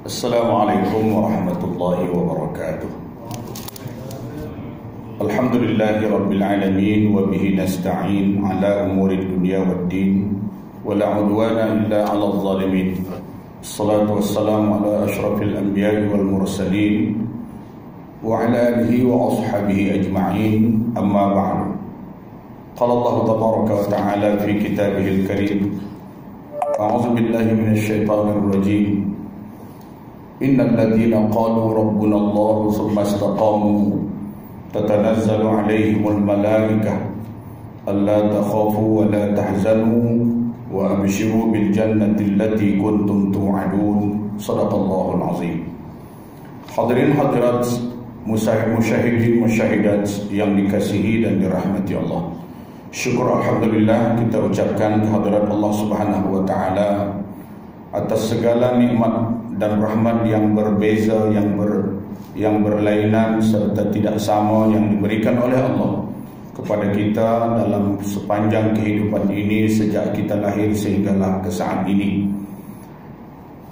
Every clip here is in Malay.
Assalamualaikum warahmatullahi wabarakatuh. Alhamdulillahi rabbil alamin wa bihi nasta'in ala umuri dunya waddin wa la udwana illa ala zalimin. Assalatu wassalamu ala ashrafil anbiya'i wal mursalin wa ala alihi wa ashabihi ajma'in, amma ba'du. Qala Allah tabaraka wa ta'ala fi kitabihil karim, a'udzu billahi minasy syaithanir rajim. Innal ladzina qalu rabbuna Allah tsumma istaqamu tatanazzalu 'alaihimul malaikah alla takhafu wa la tahzanu wa abshiru bil jannati allati kuntum tu'adun. Shadaqallahul azim. Hadirin hadirat, musyahidin musyahidat yang dikasihi dan dirahmati Allah. Syukur alhamdulillah kita ucapkan kehadirat Allah Subhanahu wa taala atas segala nikmat dan rahmat yang berbeza, yang berlainan serta tidak sama yang diberikan oleh Allah kepada kita dalam sepanjang kehidupan ini sejak kita lahir sehinggalah ke saat ini.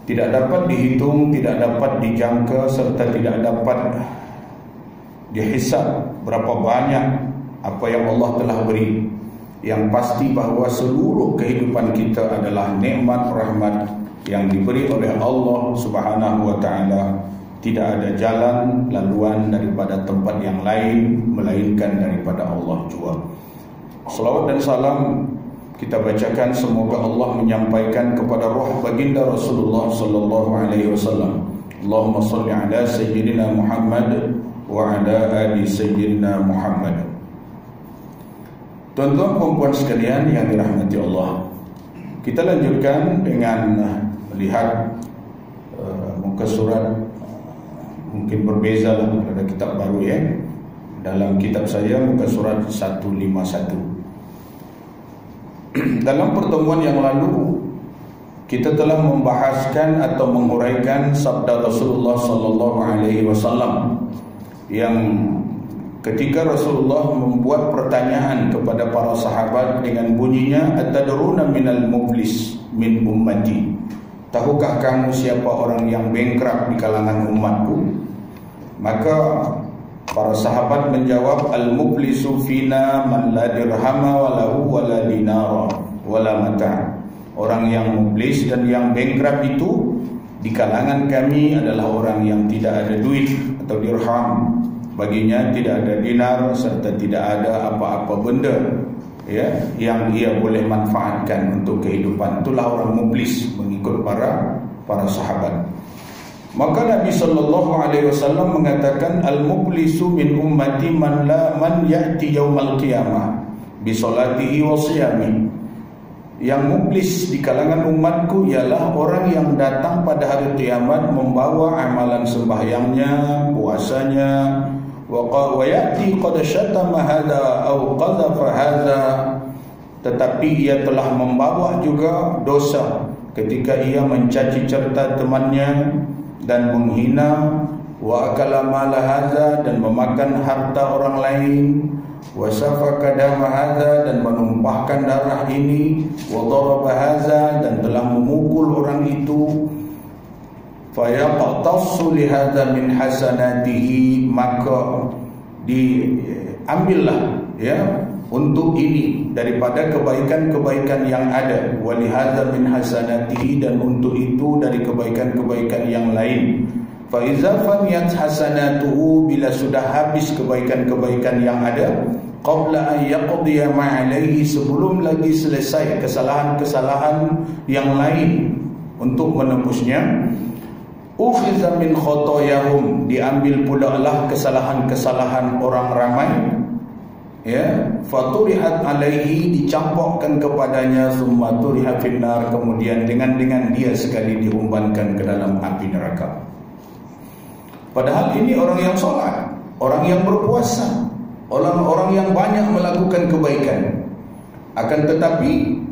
Tidak dapat dihitung, tidak dapat dijangka serta tidak dapat dihisab berapa banyak apa yang Allah telah beri. Yang pasti bahawa seluruh kehidupan kita adalah nikmat rahmat yang diberi oleh Allah Subhanahu wa taala. Tidak ada jalan laluan daripada tempat yang lain melainkan daripada Allah jua. Salawat dan salam kita bacakan semoga Allah menyampaikan kepada roh baginda Rasulullah sallallahu alaihi wasallam. Allahumma shalli ala sayyidina Muhammad wa ala ali sayyidina Muhammad. Tuan-tuan puan-puan sekalian yang dirahmati Allah, kita lanjutkan dengan melihat muka surat mungkin berbeza lah, ada kitab baru ya. Dalam kitab saya muka surat 151. Dalam pertemuan yang lalu kita telah membahaskan atau menghuraikan sabda Rasulullah sallallahu alaihi wasallam yang ketika Rasulullah membuat pertanyaan kepada para sahabat dengan bunyinya, atadruna minal muflis min ummati, tahukah kamu siapa orang yang bankrupt di kalangan umatku? Maka para sahabat menjawab, al-muflisu fina man la dirhama walahu wala dinara wala mata'. Orang yang muflis dan yang bankrupt itu di kalangan kami adalah orang yang tidak ada duit atau dirham, baginya tidak ada dinar serta tidak ada apa-apa benda ya yang ia boleh manfaatkan untuk kehidupan. Itulah orang muflis mengikut para sahabat. Maka Nabi sallallahu alaihi wasallam mengatakan, al-muflisu min ummati man ya'ti yaumal qiyamah bi salatihi wa siyami. Yang muflis di kalangan umatku ialah orang yang datang pada hari kiamat membawa amalan sembahyangnya, puasanya, wa ya'ti qad syatama hadza aw qadhafa hadza, tetapi ia telah membawa juga dosa ketika ia mencaci cerita temannya dan menghina, wa akala mala hadza, dan memakan harta orang lain, wa safaka dama hadza, dan menumpahkan darah ini, wa daraba hadza, dan telah memukul orang itu, fa yaqtasu li hadza min hasanatihi, maka diambillah ya untuk ini daripada kebaikan-kebaikan yang ada, wa li hadza min hasanatihi, dan untuk itu dari kebaikan-kebaikan yang lain. Fa iza faniyat hasanatuhu, bila sudah habis kebaikan-kebaikan yang ada, qabla an yaqdiya ma alaihi, sebelum lagi selesai kesalahan-kesalahan yang lain untuk menebusnya, ukhiza min khotoyahum, diambil pula lah kesalahan-kesalahan orang ramai ya, faturihat alaihi, dicampakkan kepadanya, summa turihat finnar, kemudian dengan dia sekali diumbankan ke dalam api neraka. Padahal ini orang yang solat, orang yang berpuasa, orang yang banyak melakukan kebaikan. Akan tetapi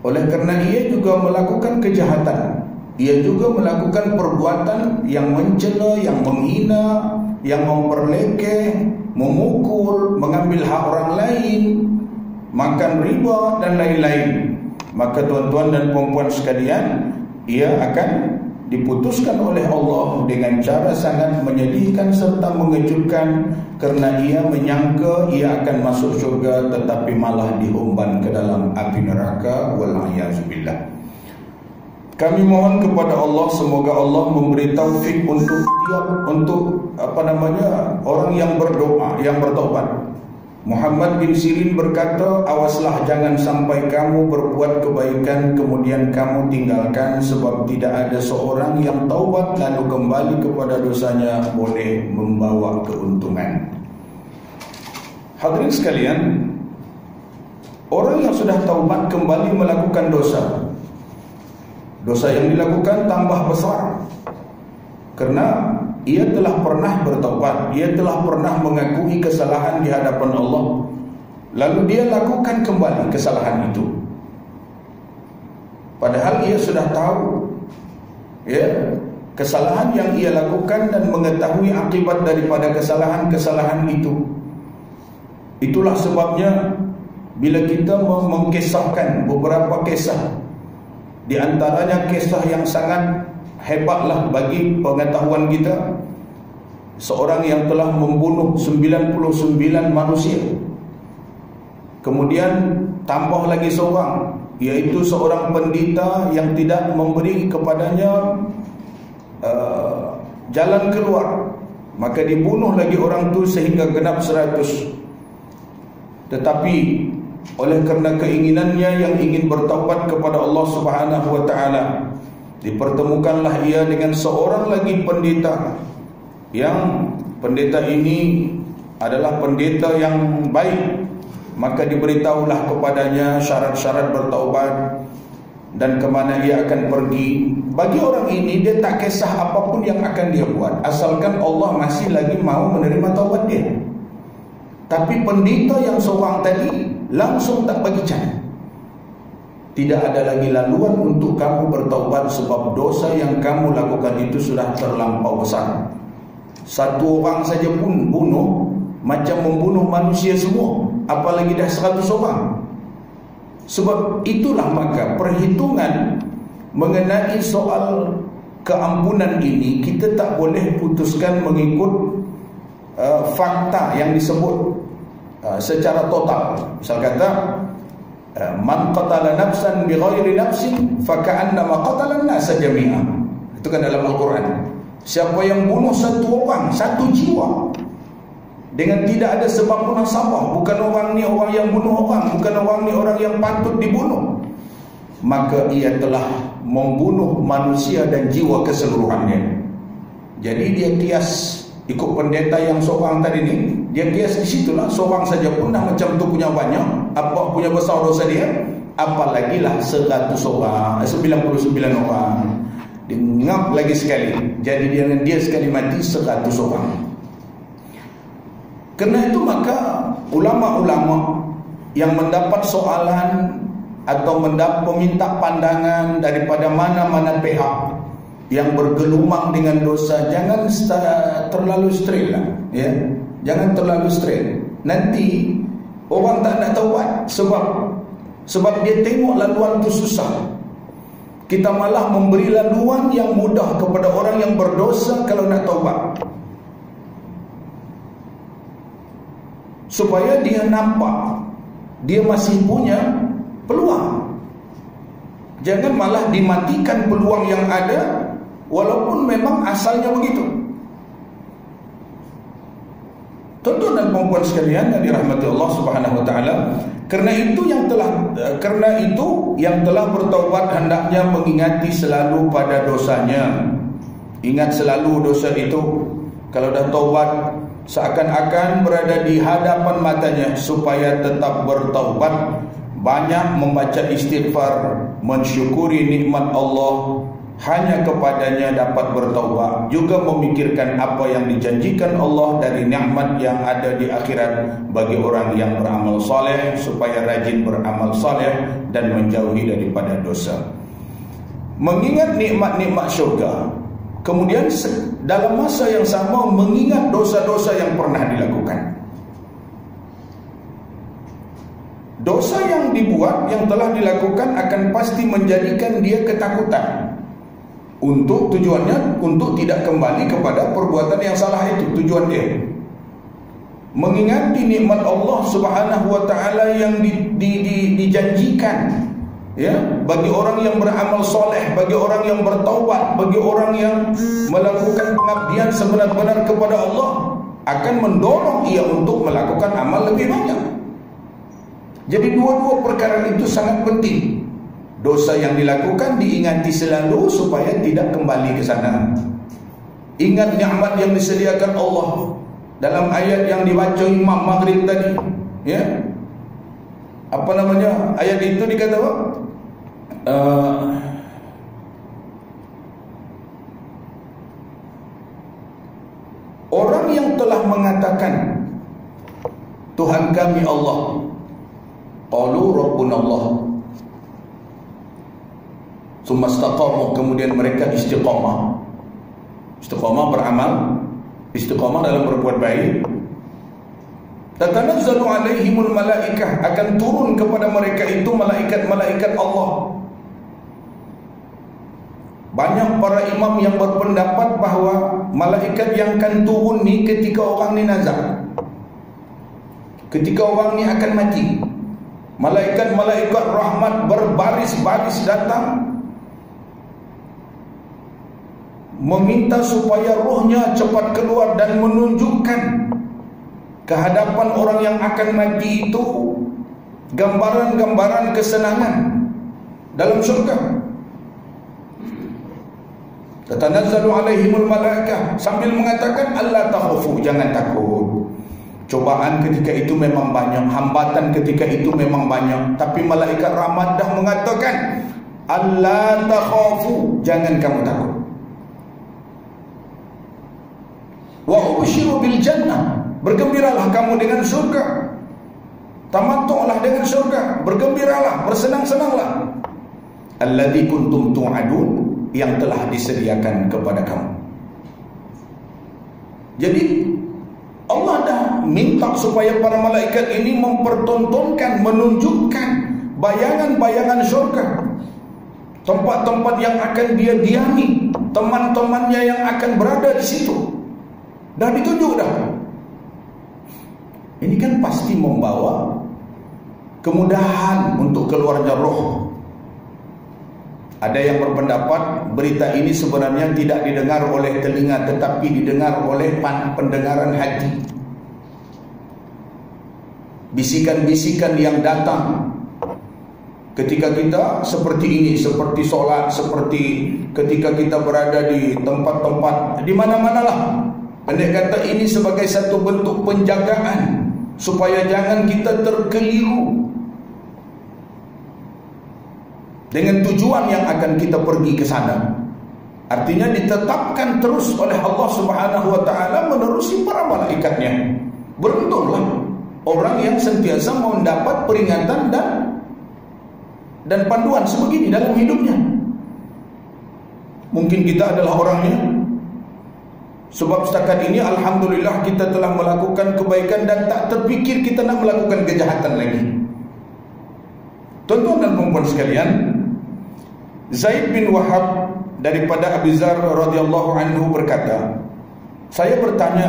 oleh kerana ia juga melakukan kejahatan, ia juga melakukan perbuatan yang mencela, yang menghina, yang memperlekeh, memukul, mengambil hak orang lain, makan riba dan lain-lain, maka tuan-tuan dan puan-puan sekalian, ia akan diputuskan oleh Allah dengan cara sangat menyedihkan serta mengejutkan, kerana ia menyangka ia akan masuk syurga tetapi malah diumban ke dalam api neraka. Wal'iyyazubillah. Kami mohon kepada Allah, semoga Allah memberi taufik untuk orang yang berdoa, yang bertaubat. Muhammad bin Sirin berkata, awaslah jangan sampai kamu berbuat kebaikan kemudian kamu tinggalkan, sebab tidak ada seorang yang taubat lalu kembali kepada dosanya boleh membawa keuntungan. Hadirin sekalian, orang yang sudah taubat kembali melakukan dosa, dosa yang dilakukan tambah besar, kerana ia telah pernah bertaubat, ia telah pernah mengakui kesalahan di hadapan Allah, lalu dia lakukan kembali kesalahan itu, padahal ia sudah tahu kesalahan yang ia lakukan dan mengetahui akibat daripada kesalahan-kesalahan itu. Itulah sebabnya bila kita mengkisahkan beberapa kisah, di antaranya kisah yang sangat hebatlah bagi pengetahuan kita, seorang yang telah membunuh 99 manusia, kemudian tambah lagi seorang, yaitu seorang pendeta yang tidak memberi kepadanya jalan keluar, maka dibunuh lagi orang itu sehingga genap 100. Tetapi oleh kerana keinginannya yang ingin bertaubat kepada Allah Subhanahu wa taala, dipertemukanlah ia dengan seorang lagi pendeta, yang pendeta ini adalah pendeta yang baik. Maka diberitahulah kepadanya syarat-syarat bertaubat dan kemana ia akan pergi. Bagi orang ini, dia tak kisah apapun yang akan dia buat, asalkan Allah masih lagi mau menerima taubat dia. Tapi pendeta yang seorang tadi langsung tak bagi cara. Tidak ada lagi laluan untuk kamu bertaubat, sebab dosa yang kamu lakukan itu sudah terlampau besar. Satu orang saja pun bunuh macam membunuh manusia semua, apalagi dah 100 orang. Sebab itulah maka perhitungan mengenai soal keampunan ini, kita tak boleh putuskan mengikut fakta yang disebut secara total. Misal kata, man qatala nafsan bighairi nafsin faka'annama qatala an-nasa jami'an. Itu kan dalam Al-Quran. Siapa yang bunuh satu orang, satu jiwa, dengan tidak ada sebab munasabah, bukan orang ni orang yang bunuh orang, bukan orang ni orang yang patut dibunuh, maka ia telah membunuh manusia dan jiwa keseluruhannya. Jadi dia kias, ikut pendeta yang seorang tadi ni, dia kias di situlah, seorang saja pun dah macam tu punya banyak, apa punya besar dosa dia, apalagi lah 100 orang, 99 orang. Dia ngap lagi sekali, jadi dia sekali mati 100 orang. Kerana itu maka ulama-ulama yang mendapat soalan atau meminta pandangan daripada mana-mana pihak yang bergelumang dengan dosa, jangan terlalu straight lah, ya. Jangan terlalu straight. Nanti orang tak nak taubat sebab dia tengok laluan itu susah. Kita malah memberi laluan yang mudah kepada orang yang berdosa kalau nak taubat, supaya dia nampak dia masih punya peluang. Jangan malah dimatikan peluang yang ada, walaupun memang asalnya begitu. Tuan-tuan dan puan-puan sekalian yang dirahmati Allah Subhanahu wa taala, kerana itu yang telah bertaubat hendaknya mengingati selalu pada dosanya. Ingat selalu dosa itu. Kalau dah taubat, seakan-akan berada di hadapan matanya, supaya tetap bertaubat, banyak membaca istighfar, mensyukuri nikmat Allah, hanya kepadanya dapat bertaubat, juga memikirkan apa yang dijanjikan Allah dari nikmat yang ada di akhirat bagi orang yang beramal saleh, supaya rajin beramal saleh dan menjauhi daripada dosa. Mengingat nikmat-nikmat syurga, kemudian dalam masa yang sama mengingat dosa-dosa yang pernah dilakukan. Dosa yang dibuat, yang telah dilakukan akan pasti menjadikan dia ketakutan. Untuk tujuannya untuk tidak kembali kepada perbuatan yang salah itu, tujuan dia. Mengingati nikmat Allah Subhanahu wa taala yang dijanjikan ya bagi orang yang beramal soleh, bagi orang yang bertaubat, bagi orang yang melakukan pengabdian sebenar-benar kepada Allah, akan mendorong ia untuk melakukan amal lebih banyak. Jadi dua-dua perkara itu sangat penting. Dosa yang dilakukan diingati selalu supaya tidak kembali ke sana. Ingat nikmat yang disediakan Allah dalam ayat yang dibaca Imam Maghrib tadi, ya. Apa namanya? Ayat itu dikata apa? Orang yang telah mengatakan Tuhan kami Allah, qalu rabbuna Allah, summa istaqamu, kemudian mereka istiqamah. Istiqamah beramal, istiqamah dalam berbuat baik. Tatanazzalu alaihimul malaikah, akan turun kepada mereka itu malaikat-malaikat Allah. Banyak para imam yang berpendapat bahawa malaikat yang akan turun ni ketika orang ni nazar, ketika orang ni akan mati, malaikat-malaikat rahmat berbaris-baris datang meminta supaya rohnya cepat keluar dan menunjukkan ke hadapan orang yang akan mati itu gambaran-gambaran kesenangan dalam syurga. Tatanazzalu alaihimul malaikah, sambil mengatakan alla takhafu, jangan takut. Cobaan ketika itu memang banyak, hambatan ketika itu memang banyak, tapi malaikat rahmat dah mengatakan alla takhafu, jangan kamu takut. Wa ubshiru bil jannah, bergembiralah kamu dengan surga. Tamattu'lah dengan surga, bergembiralah, bersenang-senanglah. Alladzi kuntum tu'adun, yang telah disediakan kepada kamu. Jadi Allah dah minta supaya para malaikat ini mempertontonkan, menunjukkan bayangan-bayangan surga, tempat-tempat yang akan dia diami, teman-temannya yang akan berada di situ. Dah ditunjuk dah. Ini kan pasti membawa kemudahan untuk keluarnya roh. Ada yang berpendapat berita ini sebenarnya tidak didengar oleh telinga, tetapi didengar oleh pendengaran hati. Bisikan-bisikan yang datang ketika kita seperti ini, seperti solat, seperti ketika kita berada di tempat-tempat di mana-manalah. Pendek kata, ini sebagai satu bentuk penjagaan supaya jangan kita terkeliru dengan tujuan yang akan kita pergi ke sana. Artinya ditetapkan terus oleh Allah Subhanahu wa taala menerusi para malaikatnya. Beruntunglah orang yang sentiasa mendapat peringatan dan panduan sebegini dalam hidupnya. Mungkin kita adalah orangnya, sebab setakat ini alhamdulillah kita telah melakukan kebaikan dan tak terfikir kita nak melakukan kejahatan lagi. Tuan-tuan dan puan-puan sekalian, Zaid bin Wahab daripada Abi Dzar radhiyallahu anhu berkata, saya bertanya,